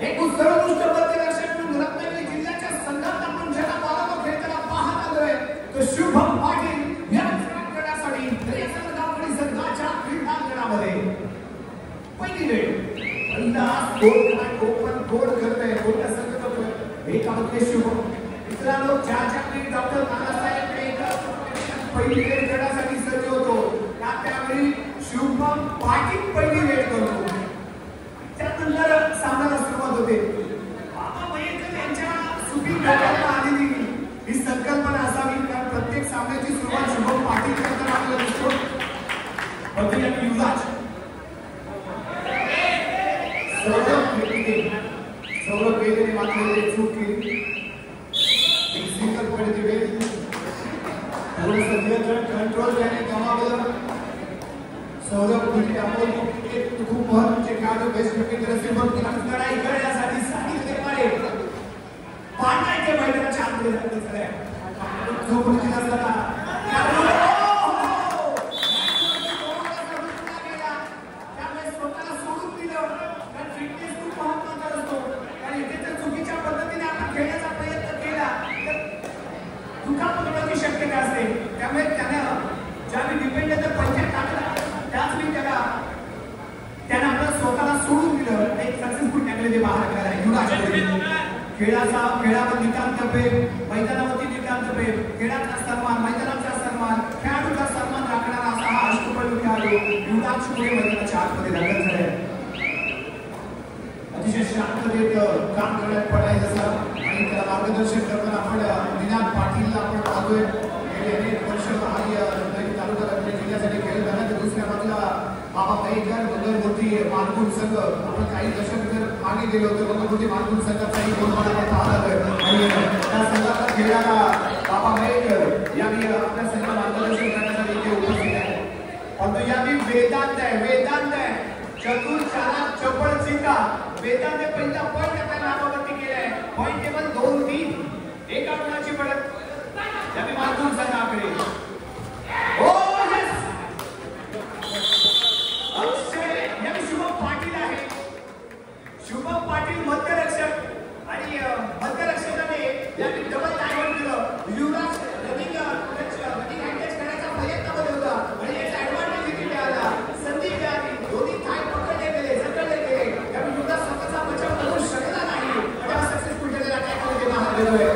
एक उत्सर्गुष्ट प्रतिरक्षक म्हणून रत्नागिरी जिल्ह्याच्या संघात आपण ज्याला बारावा खेळताना पाहत आलोय तो शुभम पाटील या खेळासाठी रेसनगावकडी संघाच्या क्रीडांगणामध्ये पहिली वेळ पहिला ओपन गोल करतोय कोणत्या संघाचा एक आपले शुभम मित्रांनो ज्या डॉक्टर नानासाहेब पहिली वेळ खेळासाठी सज्ज होतो त्यावेळी शुभम पाटील पहिली वेळ करतो त्यानंतर सामन्याला सुरुवात होते बाबा मयेकर यांच्या सुपीक डोक्याला आलेली ही संकल्पना असावी कारण प्रत्येक सामन्याची सुरुवात शुभम पाटील करताना आपल्याला दिसतो बघूया युवराज सौरभ वेदने मात्र चूक केली एक सिंगल पॉइंट दिले कंट्रोल त्याने गमावलं सौरभ कुठे आपण खूप महत्त्वाचे खेळाडू बेस्ट क्रिकेटर असेल पण लढाई करण्यासाठी सांगितले पाहिजे पाण्याचे मैदानाच्या आतमध्ये जायचं खरं झोपडीत असताना त्यामुळे स्वतःला सोडून दिलं कारण फिटनेस खूप महत्त्वाचा असतो कारण इथे जर चुकीच्या पद्धतीने आपण खेळण्याचा प्रयत्न केला तर दुखापत होण्याची शक्यता असते त्यामुळे त्यानं ज्यावेळी डिपेंडंट पंचायत टाकला त्याच वेळी त्यानं आपलं स्वतःला सोडून दिलं एक सक्सेसफुल टॅकल ते बाहेर करायला युवराज खेळावर नितांत प्रेम मैदानावरती नितांत प्रेम खेळाचा सन्मान मैदानाचा सन्मान खेळाडूचा सन्मान राखणारा असा हा अष्टपैलू खेळाडू युवराज पुढे मैदानाच्या आतमध्ये दाखल झालाय अतिशय शांततेत काम करण्यात पडायचं असं आणि त्याला मार्गदर्शन करताना आपण दिनांक पाटीलला आपण पाहतोय गेले अनेक वर्ष रत्नागिरी तालुका रत्नागिरी जिल्ह्यासाठी खेळत झाला तर दुसऱ्या बाजूला बाबा मयेकर मंगलमूर्ती मानकुल संघ आपण काही दशक जर मागे गेलो होतो मंगलमूर्ती मानकुल संघाचाही बोलबाला आपण पाहत आणि त्या संघाचा खेळाला बाबा मयेकर यांनी आपल्या संघाला मार्गदर्शन करण्यासाठी इथे उपस्थित आहे परंतु यावी वेदांत आहे चतुर चालाक चपळ चिंता वेदांत पहिला पॉइंट आपल्या नावावरती केलाय पॉइंट टेबल 2-3 एका गुणाची पडत यावी मानकुल संघाकडे शुभम पाटील मध्यरक्षक आणि मध्यरक्षकाने यांनी डबल डायव्हर्ट केलं युवराज रनिंग हँडटच करायचा प्रयत्नामध्ये होता आणि याचा ऍडव्हान्टेज देखील मिळाला संधी मिळाली दोन्ही थाय पकडले गेले झटकले गेले त्यामुळे युवराज स्वतःचा बचाव करू शकला नाही तेव्हा सक्सेसफुल झालेला टॅकलमध्ये बाहेर गेलोय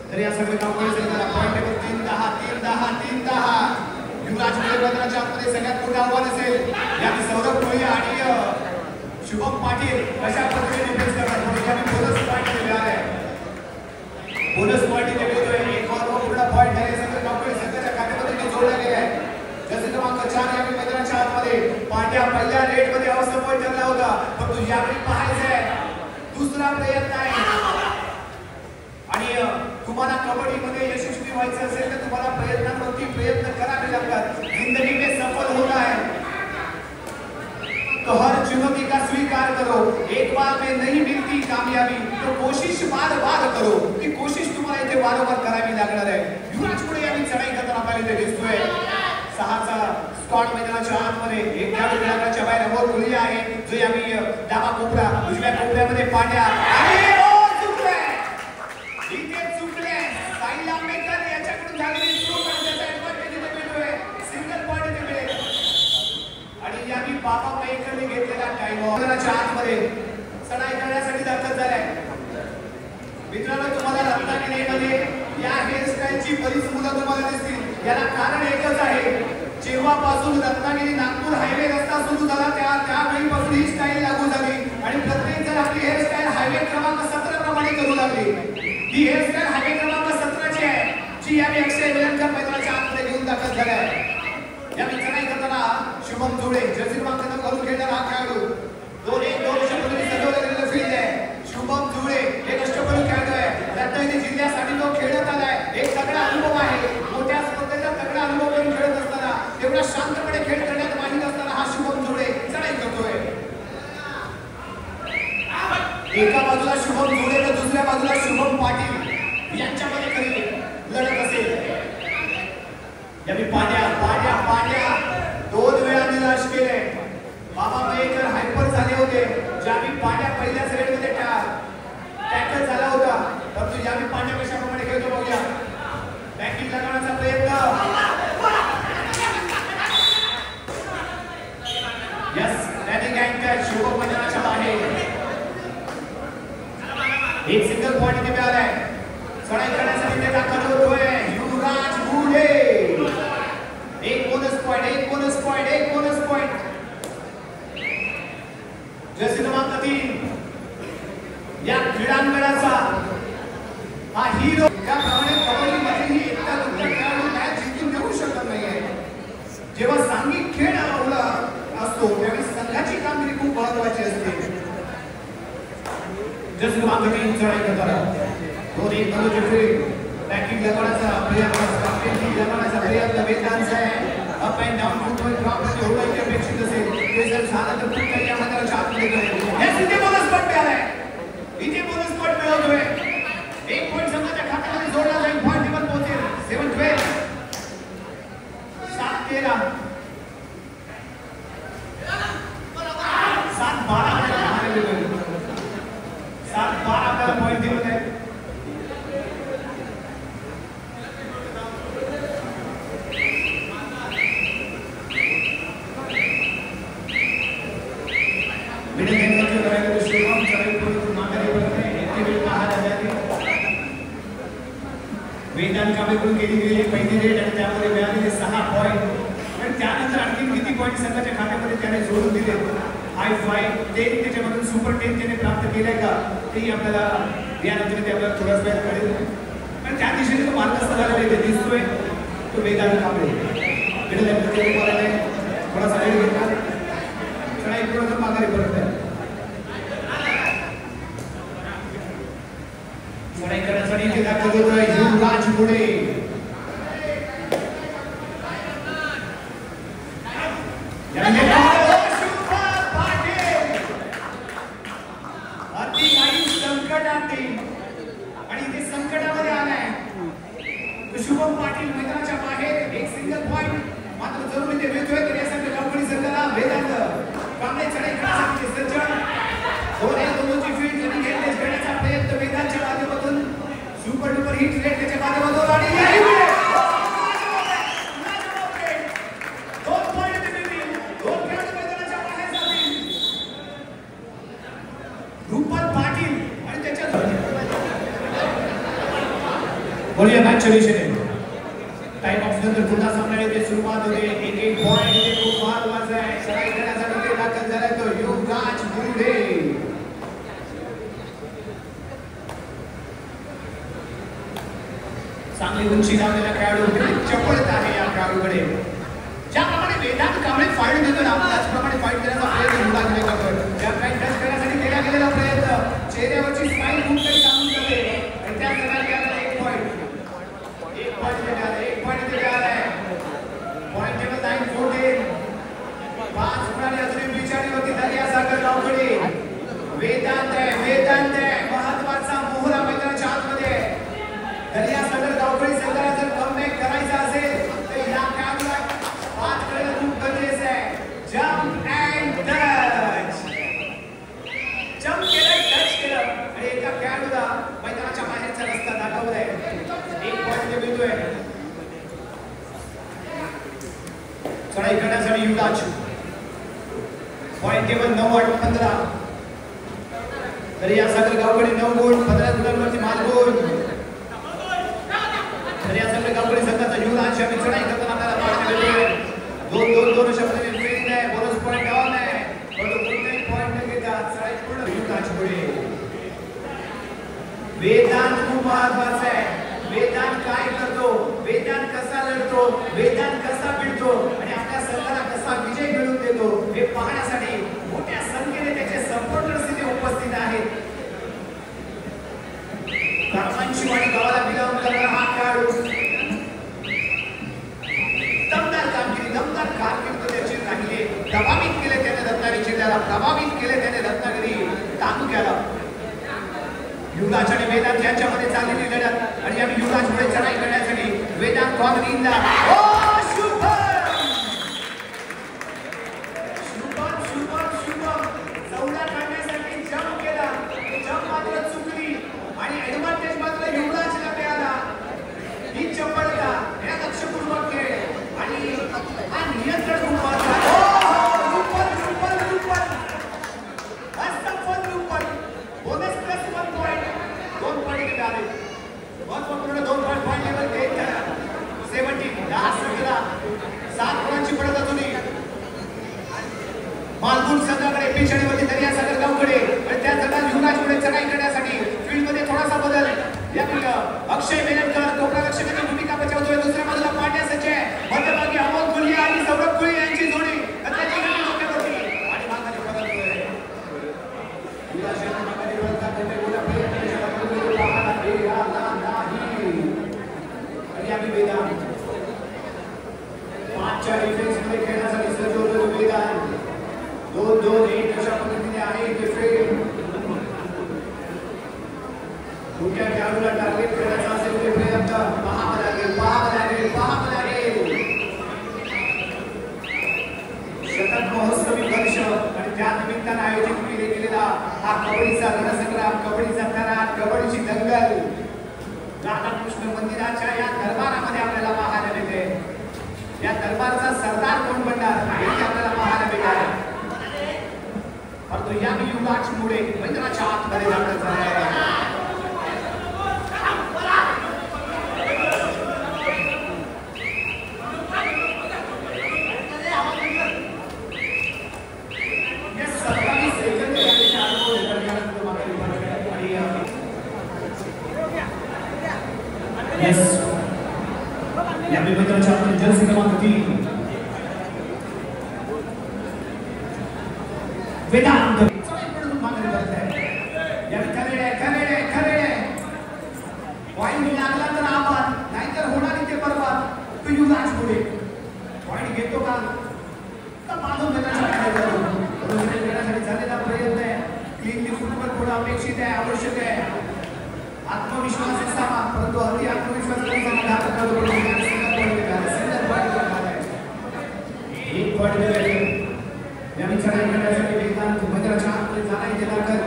तर या सगळे कामगार संघाला पॉइंट टेबल 3-10 युवराज मैदानाच्या आतमध्ये सगळ्यात मोठं आव्हान असेल याने सौरभ कोळी आणि शुभम पाटील कशा पद्धतीने डिफेन्स करतात म्हणून यांनी बोनस पॉइंट दिलेला आहे बोनस पॉइंट इथे मिळतोय एक ओव्हर पूर्ण पॉइंट आहे सगळे कामगार संघाच्या खात्यामध्ये जोडला गेला आहे जसे क्रमांक 4 यावेळी मैदानाच्या आतमध्ये पांड्या पहिल्या रेडमध्ये असफल ठरला होता परंतु यावेळी पाहायचं आहे दुसरा प्रयत्न आहे आणि तुम्हाला कबड्डीमध्ये यशस्वी व्हायचं असेल तर तुम्हाला प्रयत्नांवरती प्रयत्न करावे लागतात जिंदगी में सफल होना है तो हर चुनौती का स्वीकार करो एक बार में नहीं मिलती कामयाबी तो कोशिश बार बार करो ती कोशिश तुम्हाला इथे वारंवार करावी लागणार आहे युवराज पुढे यांनी चढाई करताना पाहिजे दिसतोय 6चा स्क्वॉट मैदानाच्या आतमध्ये एक खेळाडू मैदानाच्या बाहेर अमोल गुलिया आहे जो यावी पांड्या आणि चुकले इथे चुकले साई लांबेकर याच्याकडून झालेली चूक आणि त्याचा ऍडव्हान्टेज इथे मिळतोय सिंगल पॉइंट इथे मिळेल आणि यावी बाबा मयेकरने घेतलेला टाइम ऑफरच्या आतमध्ये चढाई करण्यासाठी दाखल झालाय मित्रांनो तुम्हाला रत्नागिरीमध्ये या हेअरस्टाईलची बरीच मुलं तुम्हाला दिसतील याला कारण एकच आहे जेव्हापासून रत्नागिरी नागपूर हायवे रस्ता सुरू झाला त्यावेळीपासून ही स्टाईल लागू झाली आणि प्रत्येक जण आपली हेअरस्टाईल हायवे क्रमांक 17 प्रमाणे करू लागली ही हेअरस्टाईल हायवे क्रमांक 17 ची आहे जी यावेळी अक्षय वेलणकर मैदानाच्या आतमध्ये घेऊन दाखल झाला आहे या चढाई करताना शुभम जोडे जर्सी क्रमांक करून खेळणारा हा खेळाडू 2-1-2 पद्धतीने सजवलेलं फील्ड आहे शुभम जोडे एक अष्टपैलू खेळाडू आहे रत्नागिरी जिल्ह्यासाठी तो खेळत आलाय एक तगडा अनुभव आहे मोठ्या स्पर्धेचा तगडा अनुभव घेऊन खेळत असताना तेवढा शांतपणे खेळ करण्यात माहित असताना हा शुभम जोडे चढाई करतोय एका बाजूला शुभम जोडे तर दुसऱ्या बाजूला शुभम पाटील यांच्यामध्ये खरी लढत असेल यावी पांड्या 2 वेळा निराश केले बाबा मयेकर हायपर झाले होते ज्यावेळी पांड्या पहिल्याच रेडमध्ये टॅकल झाला होता परंतु यावेळी पांड्या कशाप्रमाणे खेळतो बघूया बॅकिंग लगावण्याचा प्रयत्न यस रॅलिंग अँकर शुभम मैदानाच्या बाहेर एक सिंगल पॉइंट इथे मिळालाय चढाई करण्यासाठी ते दाखल होतोय युवराज गुढे एक बोनस पॉइंट जर्सी क्रमांक 3 या क्रीडांगणाचा हा हिरो त्याप्रमाणे कबड्डीमध्येही एकटा दुसरा खेळाडू मॅच जिंकून देऊ शकत नाहीये जेव्हा सांघिक खेळ अवला असतो त्यावेळी संघाची कामगिरी खूप महत्त्वाची असते जर्सी क्रमांक 3 चढाई करताना 2-1 धनुष्यफिरी बॅकिंग लगावण्याचा प्रयत्न वेदांचा आहे up and down football drop एवढं इथे अपेक्षित असेल ते जर झालं तर खूप काही या मैदानाच्या आतमध्ये करेल या इथे बोनस पॉइंट मिळालाय इथे बोनस पॉइंट मिळवतोय एक पॉइंट संघाच्या खात्यामध्ये जोडला जाईल पॉइंट टेबल पोहोचेल 7-12 7-13 7-12 आपल्याला पॉइंट दिले होते वेदांत कामेकडून केली गेली पहिली रेड आणि त्यामध्ये मिळालेले 6 पॉइंट आणि त्यानंतर आणखी किती पॉइंट संघाच्या खात्यामध्ये त्याने जोडून दिले हाय 5 10 त्याच्यामधून सुपर 10 त्याने प्राप्त केलाय का तेही आपल्याला यानंतर ते आपल्याला थोडाच वेळ कळेल पण त्या दिशेने तो मार्गस्थ झालेला इथे दिसतोय तो वेदांत कांबळे मिडल एंडमध्ये बोलायला थोडासा रेड घेतला चला एक थोडासा माघारी परत आहे चढाई करण्यासाठी इथे दाखल होतोय युवराज गुढे अति काही संकटात आणि इथे संकटामध्ये आलाय शुभम पाटील मैदानाच्या बाहेर एक सिंगल पॉइंट मात्र जरूर इथे मिळतोय तर यासाठी गावकडी संघाला वेदांत कांबळे चढाई करण्यासाठी सज्जन 2-1-2ची फील्ड त्यांनी घेतले खेळण्याचा प्रयत्न वेदांच्या माध्यमातून सुपर डुपर हिट रेट त्याच्या माध्यमातून आणि याही मिळेल 2 पॉइंट मिळतील 2 खेळाडू मैदानाच्या बाहेर जातील रूपल पाटील आणि त्याच्या बोलिया मॅचच्या दिशेने टाइम ऑफ नंतर पुन्हा सामना येते सुरुवात होते 1-1 पॉइंट इथे खूप महत्त्वाचा आहे चढाई करण्यासाठी ते दाखल झालाय तो युवराज गुढे चांगली उंची लावलेला खेळाडू चपळता आहे या खेळाडूकडे ज्याप्रमाणे वेदांत कांबळे फाईट देतो ना त्याचप्रमाणे फाईट करण्याचा प्रयत्न युवराजने करतोय ज्या काही टच करण्यासाठी केला गेलेला प्रयत्न चेहऱ्यावरची स्माईल खूप काही सांगून जाते आणि त्या प्रकारे याला 1 पॉइंट मिळाला पॉइंट टेबल 9-14 5 गुणांनी अजून पिछाडी होती दर्या सागर गावकडी वेदांत आहे महत्वाचा मोहरा मैदानाच्या आतमध्ये दर्या सागर गावकडी संघाला जर कमबॅक करायचा असेल तर या खेळाडूला 5 करणं खूप गरजेचं आहे जंप युवराज पॉइंट टेबल 9-8-15 दर्या सागर गावकडे 9 गुण 15 गुणांवरती मालगुण दर्या सागर गावकडे संघाचा युवराज या चढाई करताना आपल्याला पाहायला मिळतोय 2-2 शब्दाने ट्रेनिंग आहे बोनस पॉइंट ऑन आहे परंतु कोणताही पॉइंट न घेता चढाई पूर्ण युवराज पुढे वेदांत खूप महत्त्वाचा आहे वेदांत काय करतो वेदांत कसा लढतो वेदांत कसा भिडतो आणि आपल्या संघाला कसा विजय मिळवून देतो हे पाहण्यासाठी मोठ्या संख्येने त्याचे सपोर्टर्स इथे उपस्थित आहेत कर्मांशिवाणी गावाला बिलॉंग करणारा हा खेळाडू दमदार कारकीर्द त्याची राहिली प्रभावित केले त्याने रत्नागिरी जिल्ह्याला प्रभावित केले त्याने रत्नागिरी तालुक्याला युवराज आणि वेदांत यांच्यामध्ये चाललेली लढत आणि आम्ही युवराज पुढे चढाई करण्यासाठी वेदांत कॉर्नरिंगला शुभम चौदा काढण्यासाठी जंप केला जंप मात्र चुकली आणि ऍडव्हान्टेज मात्र युवराजला मिळाला ही चपळता या लक्षपूर्वक खेळ आणि हा नियंत्रण खूप महत्त्वाचा महत्वपूर्ण 2 पॉइंट लेवल गेट करा 17 7 गुणांची पडत अजून मालगुण संघाकडे पेशणीमध्ये दर्या सागर गावकडे आणि त्या संघात युवराज पुढे चढाई करण्यासाठी फील्ड मध्ये थोडासा बदल या अक्षय मेननकर कोपरारक्षकाची भूमिका बजावतोय दुसऱ्या बाजूला पांड्या सचे मध्यभागी अमोल गुलिया आणि सौरभ गुलिया यांची जोडी त्याची गती डोक्यावरती आणि मागाने पडतोय युवराज मागाने पडतात ते बोला आणि वेदांत 5च्या डिफेन्स मध्ये खेळण्यासाठी सज्ज होतो वेदांत 2-2-1 अशा पद्धतीने आहे डिफेन्स कुठल्या खेळाडूला टार्गेट करायचा असेल ते प्रयत्न पाहावं लागेल शतक महोत्सवी वर्ष आणि त्या निमित्तानं आयोजित केलेला हा कबड्डीचा रणसंग्राम कबड्डीचा थरार कबड्डीची दंगल राधाकृष्ण मंदिराच्या या दरबारामध्ये आपल्याला पाहायला मिळते या दरबारचा सरदार कोण बनणार हे आपल्याला पाहायला मिळाले परंतु या युवराजमुळे मंदिराच्या आतमध्ये जाण्याचं आहे Yes. या मित्रांच्या आपण जर्सी क्रमांक 3 वेदांत चढाईकडून मागे करते या खरेडे पॉइंट लागला तर आभार नाहीतर होणार इथे बरोबर तो युवराज पुढे पॉइंट घेतो का तर बाजू घेण्यासाठी झालेला प्रयत्न आहे क्लीनली फुटबॉल थोडा अपेक्षित आहे आवश्यक आहे आत्मविश्वास असावा परंतु अति आत्मविश्वास एक पॉइंट यांनी चढाई करण्यासाठी वेदांत मंदिराच्या आतमध्ये जाण्याची लागत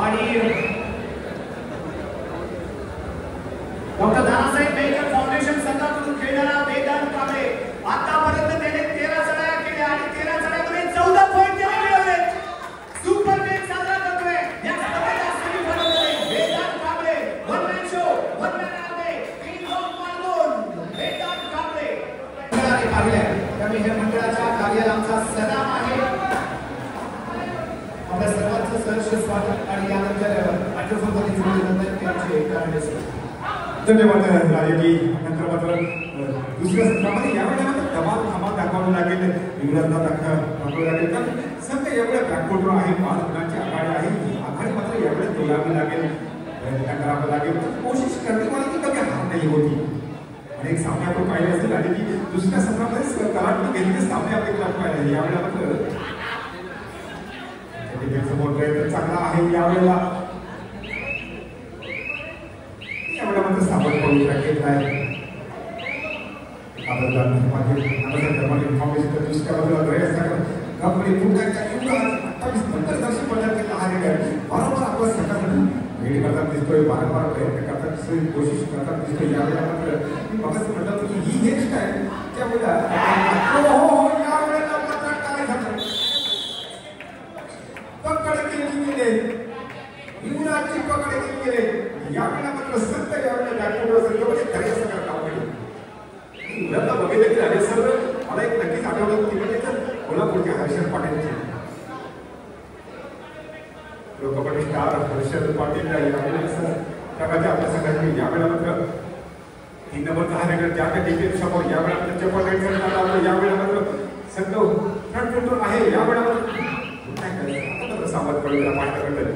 आणि डॉक्टर दादासाहेब बेकर फाउंडेशन संघाकडून खेळणारा वेदांत कांबळे आतापर्यंत त्याने 13 चढाया केल्या आणि 13 चढाईमध्ये 14 पॉइंट मिळवले सुपर मॅच साजरा करतोय या स्पर्धेच्या सेमीफायनलमध्ये Vedant Kamble one man show one man army king of मालगुण वेदांत कांबळे पाहिल्या त्यामुळे या मंडळाच्या कार्याला आमचा सलाम आहे आपल्या सर्वांचं सहर्ष स्वागत आणि यानंतर मायक्रोफोनमध्ये जोडले त्यांचे कार्य धन्यवाद राजेजी नंतर मात्र दुसऱ्या सत्रामध्ये यावेळेला मात्र धमाल दाखवावं लागेल युवराजला दाखवावं लागेल कारण संघ एवढ्या बॅकवर्डवर आहे 5 गुणांची आघाडी आहे ही आघाडी मात्र यावेळेस तोलावी लागेल प्रयत्न करावा लागेल कोशिश करते मला की कमी हार नाही होती अनेक सामने आपण पाहिले असतील आणि की दुसऱ्या सत्रामध्ये कराडनं घेतलेले सामने आपल्याला पाहिले यावेळेला मात्र समोर प्रयत्न चांगला आहे यावेळेला मात्र सापड करू शकत आहे आपण इन्फॉर्मेशन दुसऱ्या बाजूला कंपनी खूप काही 28 नंतर जशी पडत दिसतोय, वारंवार प्रयत्न करतात दिसतोय, कोशिश करतात दिसतोय. यावेळेला मात्र मी मगाच म्हटलं की ही हेच काय त्यामुळे यावेळेला मात्र काय झालं, पकड केली गेले, युवराजची पकड केली गेले. यावेळेला मात्र संत यावेळेला बॅकवर्ड संघामध्ये खऱ्या सगळं काम केलं. युवराजला बघितलं की अरे सर मला एक नक्कीच आठवलं की म्हणजे कोल्हापूरच्या हर्षद पाटीलची कबड्डी स्टार हर्षद पाटील यावेळेला प्रकारच्या आपल्या संघाची यावेळेला मात्र 3 नंबर 10 रेडर ज्या त्या टीम समोर यावेळेला त्यांच्या पॉइंट यावेळेला मात्र संघ फ्रंट फुटवर आहे. यावेळेला मात्र सामत पडलेला पाठ करत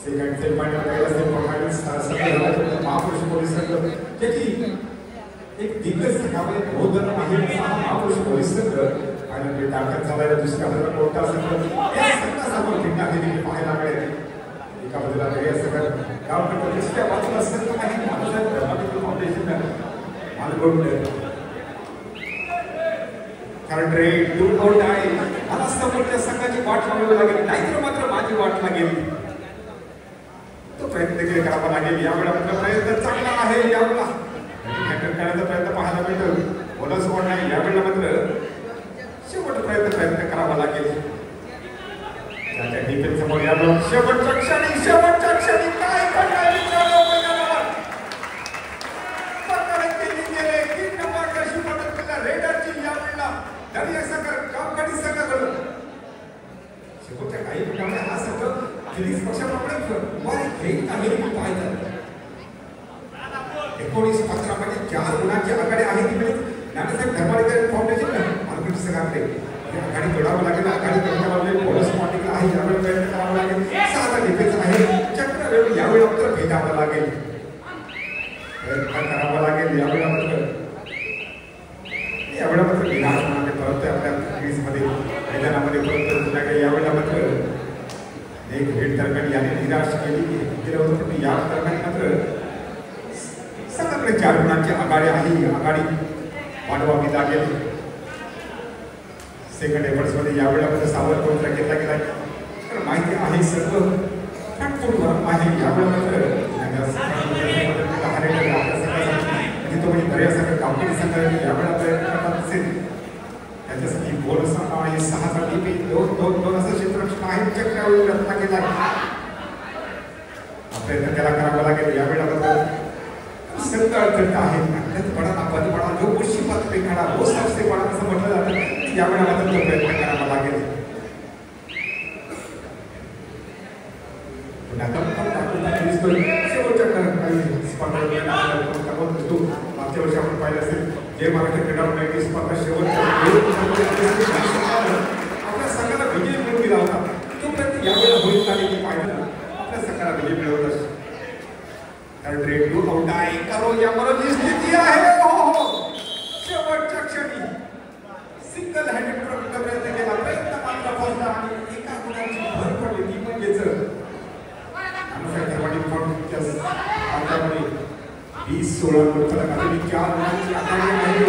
सेकंड सेट पॉइंट महापुरुष पोलीस संघ ज्याची एक दिग्गज संघामध्ये बहुदल आहे महापुरुष पोलीस संघ आणि ताकद झालाय दुसऱ्या बाजूला कोणता संघ या संघासमोर भिन्ना दिली पाहायला मिळेल. एका बाजूला वेगळ्या संघात गाव करतो, दुसऱ्या बाजूला संघ आहे धर्माधिकारी फाउंडेशन मालगोंड कारण रे दूर आउट आहे. मला समोरच्या संघाची वाट लावावी लागेल, नाहीतर मात्र माझी वाट लागेल. तो प्रयत्न देखील करावा लागेल. यावेळेला आपला प्रयत्न चांगला आहे. यावेळेला करण्याचा प्रयत्न पाहायला मिळतो. बोनस कोण नाही. यावेळेला मात्र प्रयत्न करावा लागेल. त्याच्या डिफेन्स समोर यावेळेला शेवटच्या क्षणी काय करणार गेले 3 नंबर कशी मदत केला रेडरची. यावेळेला दर्यासागर कामगाडी संघाकडून शेवटच्या काही मिनिटांमध्ये हा संघ फिनिक्स पक्षाप्रमाणे वर घेत आहे. पाहायचं 19-15 मध्ये 4 गुणांची आघाडी आहे. ती नानासाहेब धर्माधिकारी फाउंडेशन मालगुंड संघाकडे आघाडी तोडावं लागेल. आघाडी तोडण्याला पोलीस पार्टीला आहे. यावेळी प्रयत्न करावा लागेल. 6 डिफेन्स आहे. चक्रवेळी यावेळी मात्र भेदावं लागेल, प्रयत्न करावा लागेल. यावेळी मात्र विनाश होणार परत आपल्या क्रीजमध्ये मैदानामध्ये परत यावेळेला मात्र एक भेट दरम्यान याने निराश केलं होतं. पण या दरम्यान मात्र सगळ्याकडे 4 गुणांची आघाडी आहे. आघाडी वाढवावी लागेल. सेकंड एफर्ट्स मध्ये यावेळेला सावर कोणता घेतला गेला माहिती आहे. सर्व फटफूटवर आहे. यावेळेला तो म्हणजे दर्यासागर कामगिरी संघ यावेळेला प्रयत्न करतात असेल. त्याच्यासाठी बोनस आहे 6 साठी 2 असं क्षेत्ररक्षण आहे. चक्रावळी रत्ना केला प्रयत्न त्याला करावा लागेल. यावेळेला संघ अडचण आहे. बडा आपण बडा जो गोष्टी पात्र पेखाडा वो सबसे बडा असं म्हटलं जातं. यावेळेला मात्र तो प्रयत्न करावा लागेल. शेवटच्या काही स्पर्धा मागच्या वर्षी आपण पाहिलं असेल जे महाराष्ट्र क्रीडा मंडळाची स्पर्धा शेवटच्या आपल्या संघाला विजय मिळवून दिला होता. तो प्रयत्न यावेळेला होईल का नाही पाहिलं आपल्या संघाला विजय मिळवत असतो. कारण रेड टू आउट आहे. करो यावर जी स्थिती आहे. शेवटच्या क्षणी सिंगल हँडेड प्रयत्न केला. प्रयत्न मात्र फसला आणि एका गुणाची भर पडली. ती म्हणजेच आतामध्ये 20-16 फलक अजून 4 गुणांची आघाडी आहे.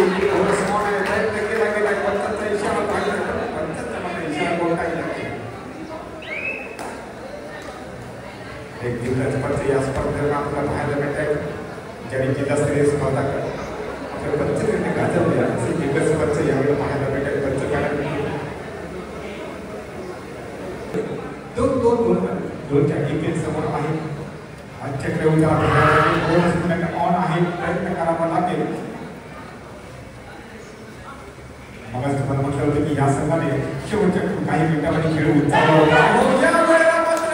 प्रयत्न केला गेला. 55 इशारा पाहिला. 55 इशारा कोणताही नाही. एक जिल्हा स्पर्धे या स्पर्धेला आपल्याला पाहायला मिळत आहे. ज्यांनी जिल्हास्तरीय स्पर्धा आपल्या पंचकर्णी गाजवल्या असे जिल्हा स्पर्धे यावेळी पाहायला मिळत आहे. दोनच्या डिफेन्स समोर आहे. चक्रवर्तीला ऑन आहे. प्रयत्न करावा लागेल. मग तुम्हाला म्हटलं होतं की या संघाने शेवटच्या काही मिनिटांमध्ये खेळ उचलला होता. यावेळेला मात्र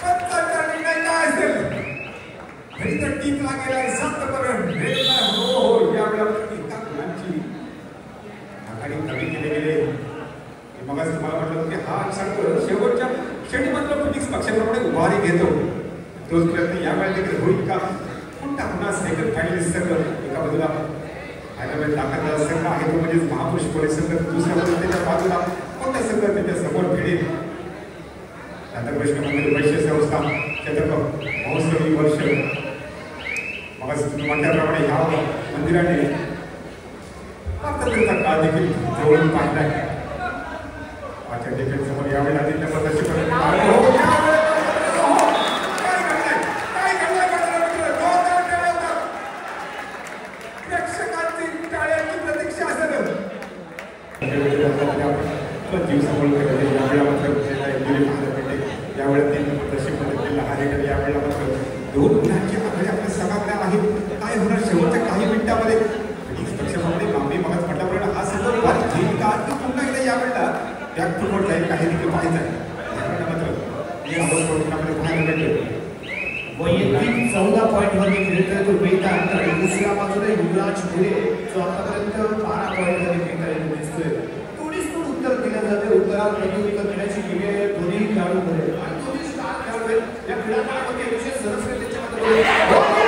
पंचांचा निर्णय काय असेल तरी तर टीमला गेलाय 7 पर्यंत. यावेळेला एका गुणांची आघाडी कमी केले गेले. मग तुम्हाला म्हटलं होतं की हा संघ शेवटच्या क्षणी मात्र फिनिक्स पक्षाप्रमाणे उभारी घेतो. तोच प्रयत्न यावेळी देखील होईल का. कोणता पुन्हा सेकंड फायनलिस्ट संघ एका बाजूला फायनल दाखल संघ आहे तो म्हणजे महापुरुष पोलीस संघ. दुसऱ्या बाजूला त्याच्या बाजूला कोणता संघ त्याच्या समोर भिडेल. राधाकृष्ण मंदिर वैश्य संस्था छत्रपती महोत्सवी वर्ष. मग तुम्ही म्हटल्याप्रमाणे ह्या मंदिराने स्वातंत्र्याचा काळ देखील जवळून पाहिला. अच्छा डिफेन्स समोर यावेळेला 3 नंबर यावेळेला मात्र दोन गुणांची आघाडी आपल्या सगळ्या आहेत. काय होणार शेवटच्या काही मिनिटांमध्ये पक्षामध्ये मागणी मगाच म्हटल्याप्रमाणे हा सगळं बॉल घेईल का की पुन्हा एकदा यावेळेला बॅक फुटबॉल जाईल का हे देखील पाहायचं आहे. यावेळेला मात्र या अवस्थेमध्ये पाहायला मिळते वैयक्तिक 14 पॉईंटमध्ये खेळतोय तो वेदांत आणि दुसऱ्या बाजूला युवराज पुढे जो आतापर्यंत 12 पॉईंटमध्ये खेळताना दिसतोय. थोडीच तो उत्तर दिलं जाते. उत्तरात प्रत्युत्तर देण्याची किमया दोन्ही खेळाडूंमध्ये आणि दोन्ही स्टार खेळाडू या खेळामध्ये विशेष सरस्वती त्याच्यामध्ये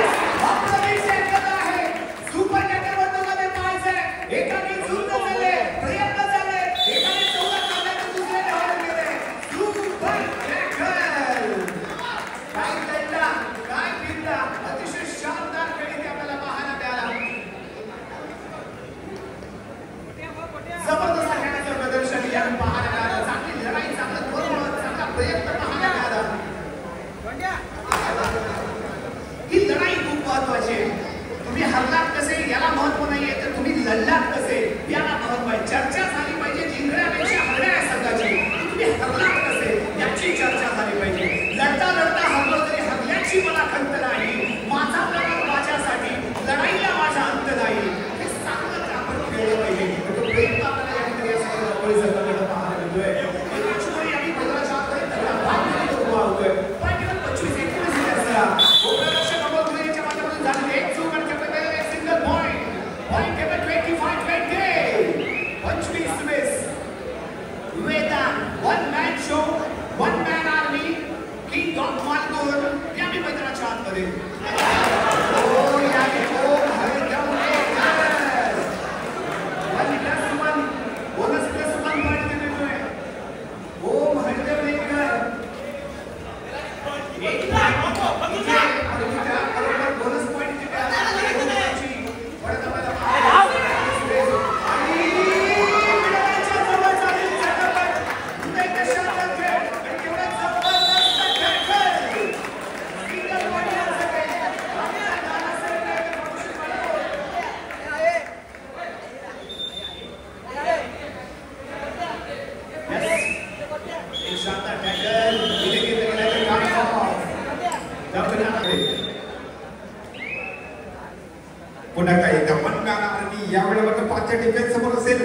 पुन्हा काही धमन आणि यावेळेला मात्र 5च्या डिफेन्स समोर असेल.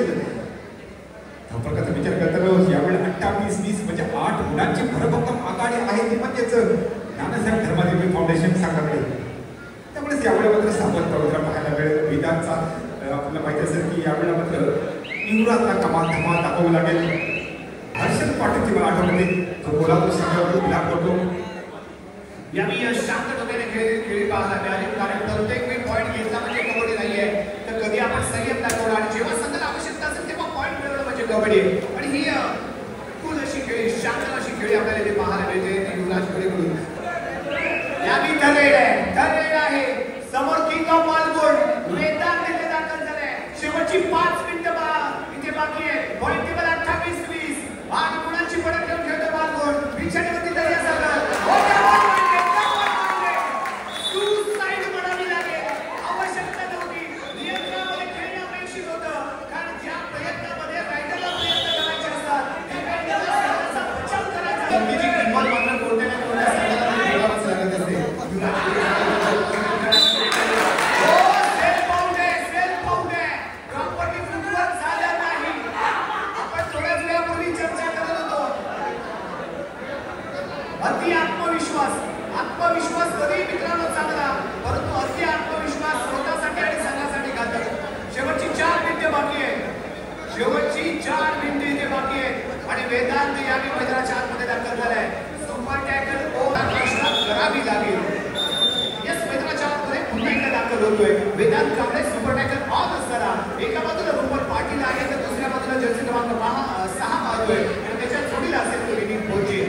प्रकारचा विचार करता यावेळेला 28-20 म्हणजे 8 गुणांची भरभक्कम आघाडी आहे ती म्हणजेच नानासाहेब धर्मादेवी फाउंडेशन संघाकडे. त्यामुळेच यावेळेला मात्र सावध प्रवर्तन पाहायला मिळेल. वेदांतचा आपल्याला माहिती असेल की यावेळेला मात्र युवराजला कमाल धमाल दाखवावी लागेल. हर्षद पाटील मला आठवते तो कोल्हापूर संघावर विलाप करतो. यावेळी शांत डोक्याने खेळी पाहायला मिळाली कारण प्रत्येक वेळी पॉईंट घेतला म्हणजे कबड्डी नाहीये. तर कधी आपण संयम दाखवला आणि जेव्हा संघाला आवश्यकता असेल तेव्हा पॉईंट मिळवणं म्हणजे कबड्डी. आणि ही कूल अशी खेळी शांत अशी खेळी आपल्याला इथे पाहायला मिळते ती युवराज कडून. यावेळी ठरलेलं आहे समोर किंग ऑफ मालगुण वेदांत इथे दाखल झालाय. शेवटची 5 मिनिटं इथे बाकी आहे. पॉईंट टेबल 28-20 8 गुणांची पडत घेऊन खेळतो मालगुण. पिछाडीवरती दर्या सागर आत्मविश्वास कधी मित्रांनो चांगला परंतु अति आत्मविश्वास स्वतःसाठी आणि संघासाठी घातक. शेवटची 4 मिनिटे बाकी आहे. शेवटची 4 मिनिटे इथे बाकी आहे आणि वेदांत यावेळी मैदानाच्या आतमध्ये दाखल झालाय. सुपर टॅकल करावी लागेल. यस मैदानाच्या आतमध्ये पुन्हा एकदा दाखल होतोय Vedant Kamble. Super tackle on असताना एका बाजूला रुपल पाटील आहे तर दुसऱ्या बाजूला जर्सी क्रमांक 6 मारतोय आणि त्याच्या जोडीला असेल तो विनीत भोजे.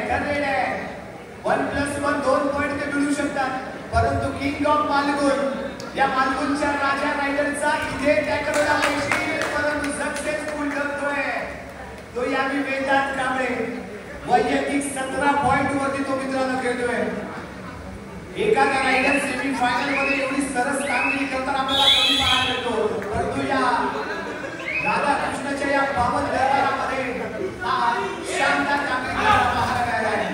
ठरलेलं 1+1 2 पॉइंट ते मिळू शकतात परंतु किंग ऑफ मालगुण या मालगुणच्या राजा रायडरचा इथे टॅकल आहे परंतु सक्सेसफुल ठरतोय तो यावेळी वेदांत कांबळे. वैयक्तिक 17 पॉइंट वरती तो मित्रांनो खेळतोय. एखादा रायडर सेमी फायनल मध्ये एवढी सरस कामगिरी करताना आपल्याला कमी पाहायला मिळतो, परंतु या राधाकृष्णाच्या या पावन दरबारामध्ये शानदार कामगिरी पाहायला मिळाली आहे.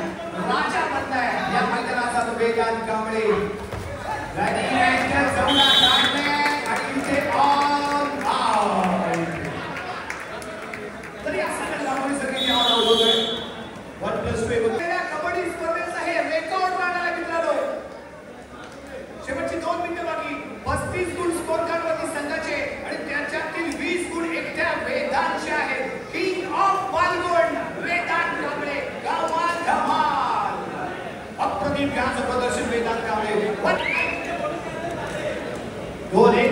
राजा बनलाय या मैदानाचा तो वेदांत कांबळे. तरी असं कांबळे सगळी कबड्डी स्पर्धेचा हे रेकॉर्ड राहणार आहे मित्रांनो. शेवटची 2 मिनिटं बाकी. 35 गुण स्कोर कार्डवरती संघाचे आणि त्याच्यातील 20 गुण एकट्या वेदांतचे आहेत. किंग ऑफ बालगुण वेदांत कांबळे. कमाल धमाल अप्रतिम यांचं प्रदर्शन वेदांत कांबळे. 2-1